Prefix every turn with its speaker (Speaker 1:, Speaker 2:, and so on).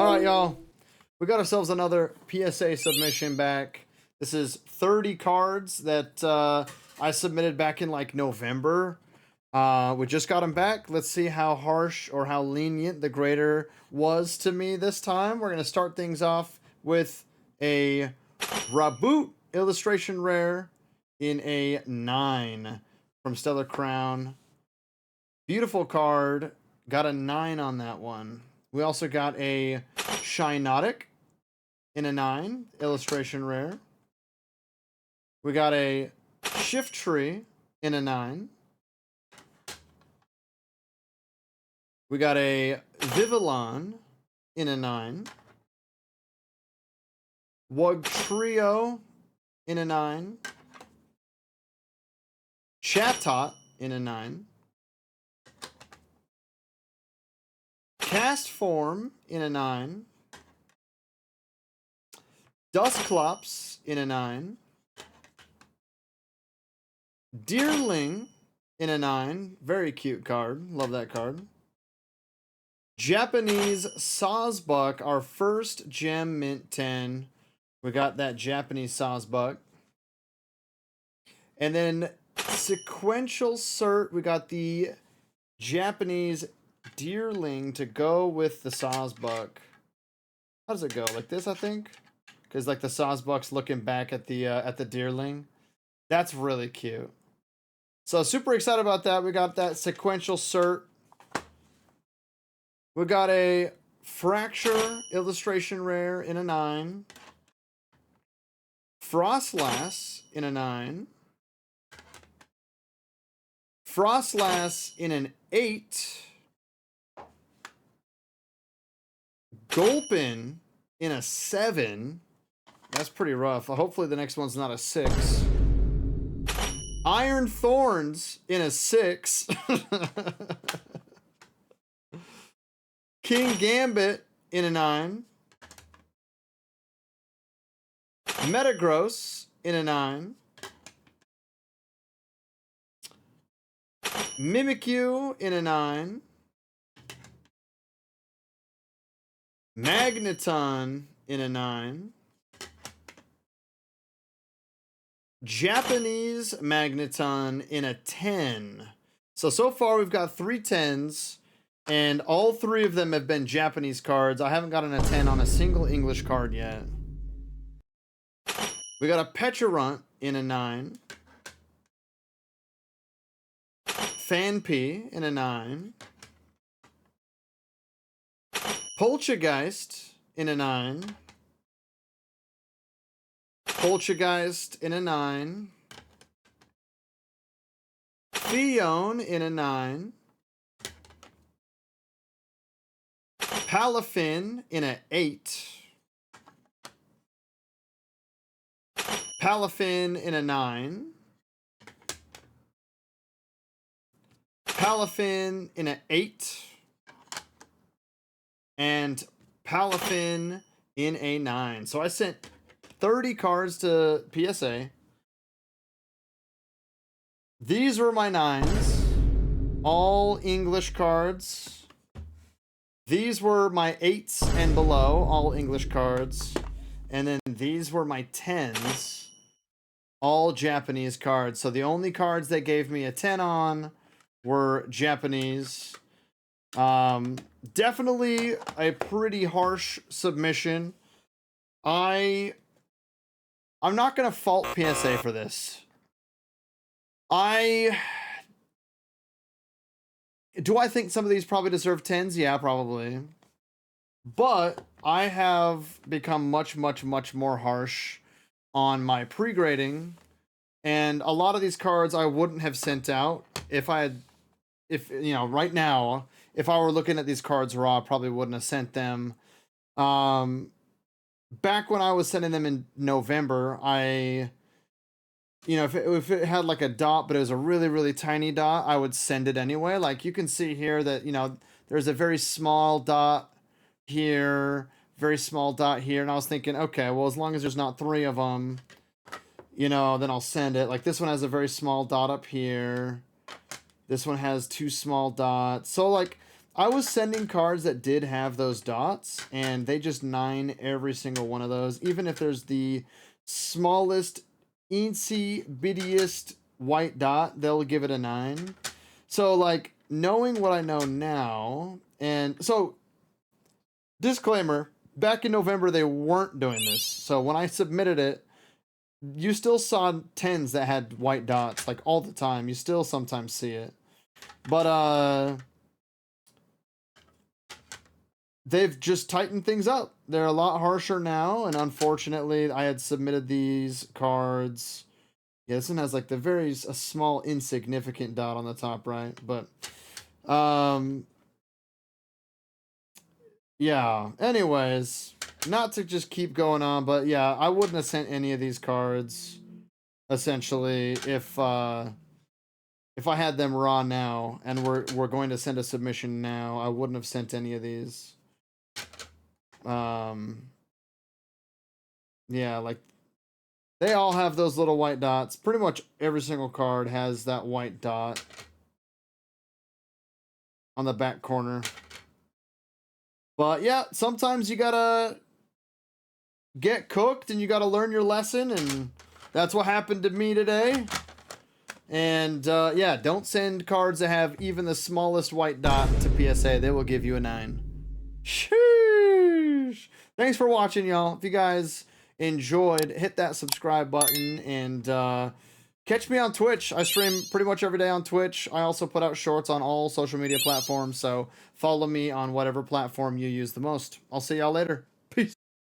Speaker 1: All right, y'all. We got ourselves another PSA submission back. This is 30 cards that I submitted back in like November. We just got them back. Let's see how harsh or how lenient the grader was to me this time. We're going to start things off with a Raboot illustration rare in a 9 from Stellar Crown. Beautiful card. Got a 9 on that one. We also got a Shinotic in a 9, illustration rare. We got a Shift Tree in a 9. We got a Vivillon in a 9. Wugtrio in a 9. Chatot in a 9. Castform in a 9. Dusclops in a 9. Deerling in a 9. Very cute card. Love that card. Japanese Sawsbuck, our first gem mint 10. We got that Japanese Sawsbuck. And then sequential cert, we got the Japanese Deerling to go with the Sawsbuck. How does it go? Like this, I think? Because like the Sawsbuck's looking back at the Deerling. That's really cute. So super excited about that. We got that sequential cert. We got a Fracture illustration rare in a 9. Frostlass in a 9. Frostlass in an 8. Gulpin in a 7. That's pretty rough. Hopefully the next one's not a 6. Iron Thorns in a 6. King Gambit in a 9. Metagross in a 9. Mimikyu in a 9. Magneton in a 9. Japanese Magneton in a 10. So far we've got 3 10s, and all 3 of them have been Japanese cards. I haven't gotten a 10 on a single English card yet. We got a Pecharunt in a 9. Fanpy in a 9. Poltergeist in a 9. Poltergeist in a 9. Fion in a 9. Palafin in a 8. Palafin in a 9. Palafin in a 8. And Palafin in a 9. So I sent 30 cards to PSA. These were my 9s. All English cards. These were my 8s and below. All English cards. And then these were my 10s. All Japanese cards. So the only cards they gave me a 10 on were Japanese. Definitely a pretty harsh submission. I'm not gonna fault PSA for this. Do I think some of these probably deserve 10s? Yeah, probably. But I have become much more harsh on my pre-grading, and a lot of these cards I wouldn't have sent out if you know, right now, if I were looking at these cards raw, I probably wouldn't have sent them. Back when I was sending them in November, you know, if it had like a dot, but it was a really tiny dot, I would send it anyway. Like you can see here that, you know, there's a very small dot here, very small dot here. And I was thinking, okay, well, as long as there's not 3 of them, you know, then I'll send it. Like this one has a very small dot up here. This one has 2 small dots. So like I was sending cards that did have those dots, and they just 9 every single one of those. Even if there's the smallest, eensy, bittiest white dot, they'll give it a 9. So, like, knowing what I know now, and so, disclaimer, back in November, they weren't doing this. So, when I submitted it, you still saw 10s that had white dots, like, all the time. You still sometimes see it. But, they've just tightened things up. They're a lot harsher now, and unfortunately, I had submitted these cards. Yeah, this one has like a small insignificant dot on the top right, but yeah. Anyways, not to just keep going on, but yeah, I wouldn't have sent any of these cards essentially if I had them raw now and we're going to send a submission now. I wouldn't have sent any of these. Yeah, like they all have those little white dots. Pretty much every single card has that white dot on the back corner. But yeah, sometimes you gotta get cooked and you gotta learn your lesson, and that's what happened to me today. And yeah, don't send cards that have even the smallest white dot to PSA. They will give you a 9. Sheesh. Thanks for watching, y'all. If you guys enjoyed, hit that subscribe button, and catch me on Twitch. I stream pretty much every day on Twitch. I also put out shorts on all social media platforms, so follow me on whatever platform you use the most. I'll see y'all later.